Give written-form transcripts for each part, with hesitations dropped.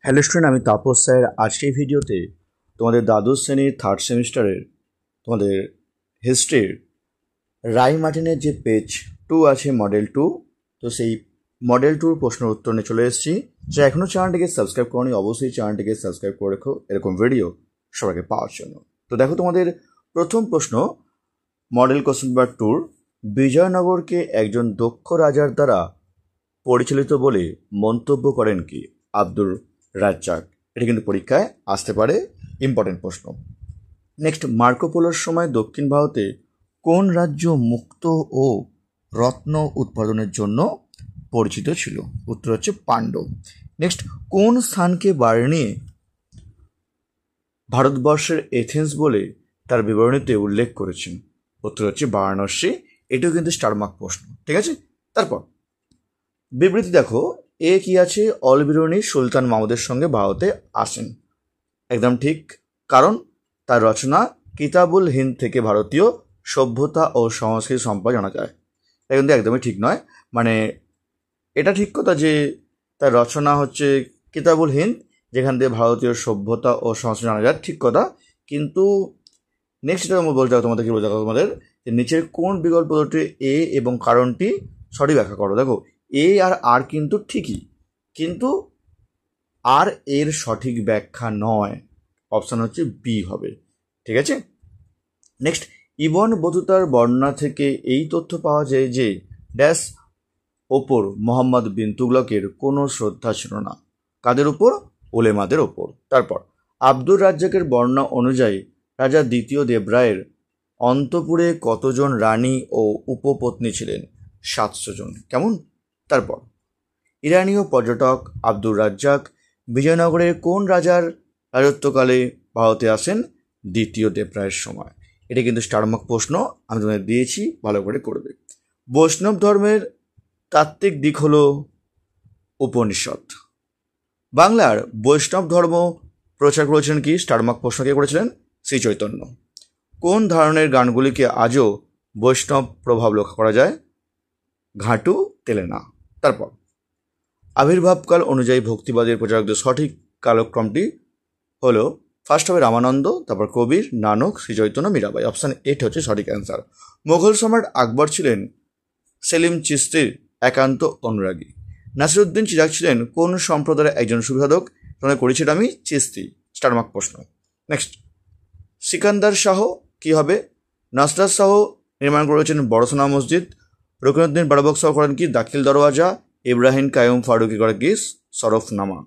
Hello student, আমি Tapas sir. আজকের ভিডিওতে তোমাদের দ্বাদশ শ্রেণীর থার্ড সেমিস্টারের তোমাদের হিস্ট্রির রায় মার্টিনের যে পেজ 2 আছে, মডেল 2, তো সেই মডেল 2 প্রশ্নের উত্তর নিয়ে চলে এসেছি। যা এখনও চ্যানেলটিকে সাবস্ক্রাইব করোনি, অবশ্যই চ্যানেলটিকে সাবস্ক্রাইব করে রেখো এরকম ভিডিও সবাইকে পাওয়ার জন্য। তো দেখো, তোমাদের প্রথম প্রশ্ন, মডেল কোশ্চেন নাম্বার 2, বিজয়নগরকে একজন দক্ষ রাজার দ্বারা পরিচালিত বলে মন্তব্য করেন কি? আব্দুর রাজ্জাক। এটা কিন্তু পরীক্ষায় আসতে পারে, ইম্পর্টেন্ট প্রশ্ন। নেক্সট, মার্কোপোলোর সময় দক্ষিণ ভারতে কোন রাজ্য মুক্ত ও রত্ন উৎপাদনের জন্য পরিচিত ছিল? উত্তর হচ্ছে পাণ্ডব। নেক্সট, কোন স্থানকে বার্নিয়ে ভারতবর্ষের এথেন্স বলে তার বিবরণীতে উল্লেখ করেছেন? উত্তর হচ্ছে বারাণসী। এটাও কিন্তু স্টারমার্ক প্রশ্ন, ঠিক আছে। তারপর বিবৃতি দেখো, এ কি আছে? অলবিরুনি সুলতান মাহমুদের সঙ্গে ভারতে আসেন। একদম ঠিক, কারণ তার রচনা কিতাবুল হিন্দ থেকে ভারতীয় সভ্যতা ও সংস্কৃতি সম্পর্কে জানা যায়। এটা কিন্তু একদমই ঠিক নয়। মানে এটা ঠিক কথা যে তার রচনা হচ্ছে কিতাবুল হিন্দ, যেখান থেকে ভারতীয় সভ্যতা ও সংস্কৃতি জানা যায়, ঠিক কথা। কিন্তু নেক্সট এটা বলতে হবে তোমাদের, কি বলতে হবে তোমাদের, যে নিচের কোন বিকল্প দুটি এ এবং কারণটি সঠিক ব্যাখ্যা করো। দেখো, এ আর কিন্তু ঠিকই, কিন্তু আর এর সঠিক ব্যাখ্যা নয়। অপশান হচ্ছে বি হবে, ঠিক আছে। নেক্সট, ইবন বতুতার বর্ণনা থেকে এই তথ্য পাওয়া যায় যে ড্যাশ ওপর মোহাম্মদ বিন তুগলকের কোনো শ্রদ্ধা ছিল না। কাদের উপর? ওলেমাদের ওপর। তারপর আব্দুর রাজ্জাকের বর্ণনা অনুযায়ী রাজা দ্বিতীয় দেবরায়ের অন্তপুরে কতজন রানী ও উপপত্নী ছিলেন? 700 জন। কেমন? তারপর ইরানীয় পর্যটক আব্দুর রাজ্জাক বিজয়নগরের কোন রাজার রাজত্বকালে ভারতে আসেন? দ্বিতীয় দেবরায়ের সময়। এটা কিন্তু স্টারমার্ক প্রশ্ন, আমি তোমাদের দিয়েছি, ভালো করে করবে। বৈষ্ণব ধর্মের তাত্ত্বিক দিক হল উপনিষদ। বাংলার বৈষ্ণব ধর্ম প্রচার করেছিলেন কি? স্টারমার্ক প্রশ্ন কে করেছিলেন? শ্রী চৈতন্য। কোন ধরনের গানগুলিকে আজও বৈষ্ণব প্রভাব লক্ষ্য করা যায়? ঘাটু তেলেনা। তারপর আবির্ভাবকাল অনুযায়ী ভক্তিবাদের প্রচারকদের সঠিক কালক্রমটি হলো, ফার্স্ট হবে রামানন্দ, তারপর কবির, নানক, শ্রীচৈতন্য, মীরাবাই। অপশান 8 হচ্ছে সঠিক অ্যান্সার। মোগল সম্রাট আকবর ছিলেন সেলিম চিশতির একান্ত অনুরাগী। নাসিরুদ্দিন চিরাগ ছিলেন কোন সম্প্রদায়ের একজন সুবিধাদক? তোমরা করেছিল আমি চিশতি। স্টারমার্ক প্রশ্ন। নেক্সট, সিকান্দার শাহ কি হবে? নাসরাত শাহ নির্মাণ করেছেন বড়সোনা মসজিদ। রুকনুদ্দিন বারাবক শাহ করেন কি? দাখিল দরওয়াজা। ইব্রাহিম কায়ুম ফারুকি করে কি? সরফনামা।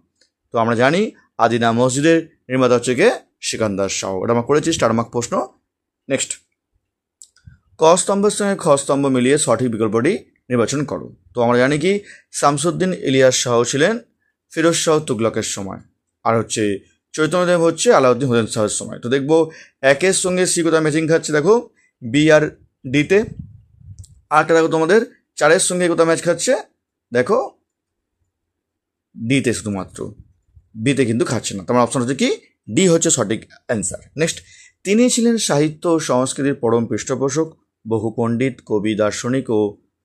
তো আমরা জানি আদিনা মসজিদের নির্মাতা হচ্ছে কে? সিকান্দার শাহ। এটা আমরা করেছি, স্টারমার্ক প্রশ্ন। নেক্সট, ক স্তম্ভের সঙ্গে খ স্তম্ভ মিলিয়ে সঠিক বিকল্পটি নির্বাচন করো। তো আমরা জানি কি শামসুদ্দিন ইলিয়াস শাহ ছিলেন ফিরোজ শাহ তুগলকের সময়, আর হচ্ছে চৈতন্যদেব হচ্ছে আলাউদ্দিন হোসেন শাহের সময়। তো দেখবো একের সঙ্গে সি কোথায় ম্যাচিং খাচ্ছে, দেখো বি আর ডিতে। আরেকটা দেখো তোমাদের 4-এর সঙ্গে কোথায় ম্যাচ খাচ্ছে, দেখো ডিতে, শুধুমাত্র বিতে কিন্তু খাচ্ছে না। তোমার অপশন হচ্ছে কি? ডি হচ্ছে সঠিক অ্যান্সার। নেক্সট, তিনি ছিলেন সাহিত্য ও সংস্কৃতির পরম পৃষ্ঠপোষক। বহু পণ্ডিত, কবি, দার্শনিক ও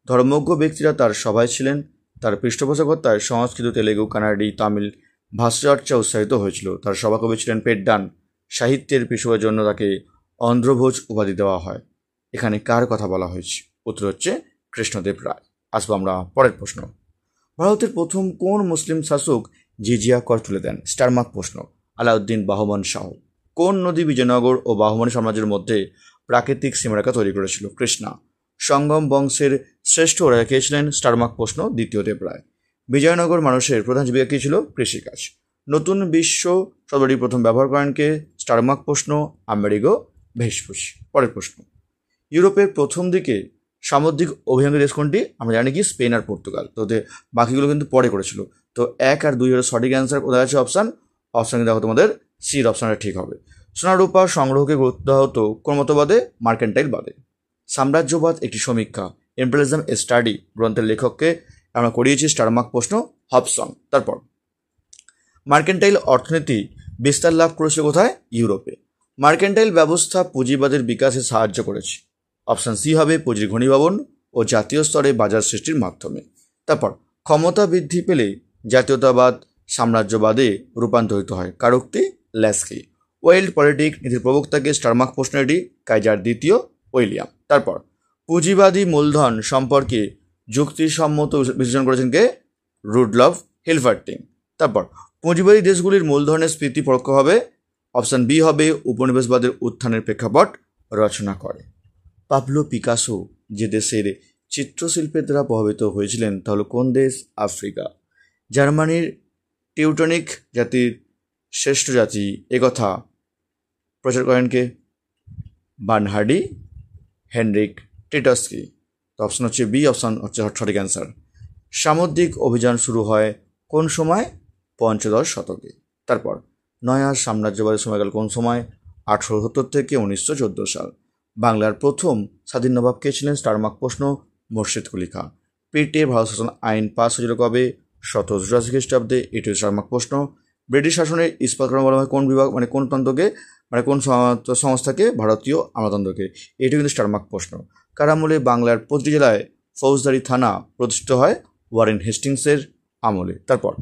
ধর্মজ্ঞ ব্যক্তিরা তার সভায় ছিলেন। তার পৃষ্ঠপোষকতায় সংস্কৃত, তেলেগু, কানাডি, তামিল ভাষাচর্চা উৎসাহিত হয়েছিল। তার সভাকবি ছিলেন পেড্ডান। সাহিত্যের পৃষ্ঠপোষকের জন্য তাকে অন্ধ্রভোজ উপাধি দেওয়া হয়। এখানে কার কথা বলা হয়েছে? উত্তর হচ্ছে কৃষ্ণদেব রায়। আসবো আমরা পরের প্রশ্ন। ভারতের প্রথম কোন মুসলিম শাসক জিজিয়া কর তুলে দেন? স্টারমার্ক প্রশ্ন। আলাউদ্দিন বাহমান শাহ। কোন নদী বিজয়নগর ও বাহমানি সাম্রাজ্যের মধ্যে প্রাকৃতিক সীমারেখা তৈরি করেছিল? কৃষ্ণা। সঙ্গম বংশের শ্রেষ্ঠ রাজা কে ছিলেন? স্টারমার্ক প্রশ্ন। দ্বিতীয় দেবরায়। বিজয়নগর মানুষের প্রধান জীবিকা কী ছিল? কৃষিকাজ। নতুন বিশ্ব শব্দটি প্রথম ব্যবহার করেন কে? স্টারমার্ক প্রশ্ন। আমেরিগো ভেসপুসি। পরের প্রশ্ন, ইউরোপের প্রথম দিকে সামুদ্রিক অভিযান দেশ কোনটি? আমরা জানি কি স্পেন আর পর্তুগাল। তো বাকিগুলো কিন্তু পরে করেছিল। তো 1 আর 2 এর সঠিক অ্যান্সার কোথায় আছে? অপশান দেখো তোমাদের সির অপশানটা ঠিক হবে। সোনা রূপা সংগ্রহকে গুরুত্ব দেওয়া হতো কোন মতবাদে? মার্কেন্টাইল বাদে। সাম্রাজ্যবাদ একটি সমীক্ষা, ইম্পেরিয়ালিজম এ স্টাডি গ্রন্থের লেখককে আমরা করিয়েছি। স্টারমার্ক প্রশ্ন। হবসন। তারপর মার্কেন্টাইল অর্থনীতি বিস্তার লাভ করেছিল কোথায়? ইউরোপে। মার্কেন্টাইল ব্যবস্থা পুঁজিবাদের বিকাশে সাহায্য করেছে। অপশান সি হবে পুঁজির ঘনীভবন ও জাতীয় স্তরে বাজার সৃষ্টির মাধ্যমে। তারপর ক্ষমতা বৃদ্ধি পেলে জাতীয়তাবাদ সাম্রাজ্যবাদে রূপান্তরিত হয়? কার উক্তি? ল্যাস্কি। ওয়াইল্ড পলিটিক নীতির প্রবক্তাকে? স্টার মার্ক প্রশ্ন এটি, কাইজার দ্বিতীয় উইলিয়াম। তারপর পুঁজিবাদী মূলধন সম্পর্কে যুক্তিসম্মত বিশ্লেষণ করেছেন কে? রুডলফ হিলফার্টিং। তারপর পুঁজিবাদী দেশগুলির মূলধনের স্ফীতি পরোক্ষভাবে, অপশান বি হবে, উপনিবেশবাদের উত্থানের প্রেক্ষাপট রচনা করে। পাবলো পিকাসো যে দেশের চিত্রশিল্পের দ্বারা প্রভাবিত হয়েছিলেন তা হলো কোন দেশ? আফ্রিকা। জার্মানির টিউটনিক জাতির শ্রেষ্ঠ জাতি একথা প্রচার করেন কে? বার্নহার্ডি হেনরিক টিটস্কি। তো অপশান হচ্ছে বি, অপশান হচ্ছে সঠিক অ্যান্সার। সামুদ্রিক অভিযান শুরু হয় কোন সময়? পঞ্চদশ শতকে। তারপর নয়া সাম্রাজ্যবাদের সময়কাল কোন সময়? 1870 থেকে 1914 সাল। বাংলার প্রথম স্বাধীন নবাব কে ছিলেন? স্টার মার্ক প্রশ্ন, মুর্শিদ কুলি খাঁ। পেটে ভারত শাসন আইন পাস হয়েছিল কবে? 1784 খ্রিস্টাব্দে। এটি স্টার মার্ক প্রশ্ন। ব্রিটিশ শাসনের ইস্পাতকরণ বলা হয় কোন বিভাগ, মানে কোন তন্ত্রকে, মানে কোন সংস্থাকে? ভারতীয় আমলাতন্ত্রকে। এটি কিন্তু স্টার মার্ক প্রশ্ন। কার আমলে বাংলার প্রতিটি জেলায় ফৌজদারি থানা প্রতিষ্ঠিত হয়? ওয়ারেন হেস্টিংসের আমলে। তারপর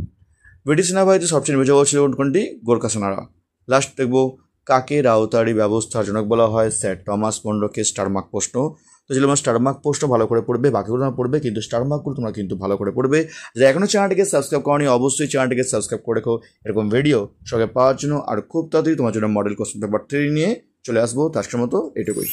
ব্রিটিশ সেনাবাহিনীতে সবচেয়ে নির্ভরযোগ্য ছিল কোনটি? গোর্খা সেনারা। লাস্ট দেখব, কাকে রাউতারি ব্যবস্থার জনক বলা হয়? স্যার টমাস মনরোকে। স্টার মার্ক প্রশ্ন। তো যেগুলো আমার স্টার মার্ক প্রশ্ন ভালো করে পড়বে, বাকিগুলো তোমরা পড়বে, কিন্তু স্টার মার্কগুলো তোমরা কিন্তু ভালো করে পড়বে। যারা এখনও চ্যানেলটিকে সাবস্ক্রাইব করনি অবশ্যই চ্যানেলটিকে সাবস্ক্রাইব করে রেখো এরকম ভিডিও সঙ্গে পাওয়ার জন্য। আর খুব তাড়াতাড়ি তোমার জন্য মডেল কোশ্চেন পেপার 3 নিয়ে চলে আসবো। আজকের মতো এটুকুই।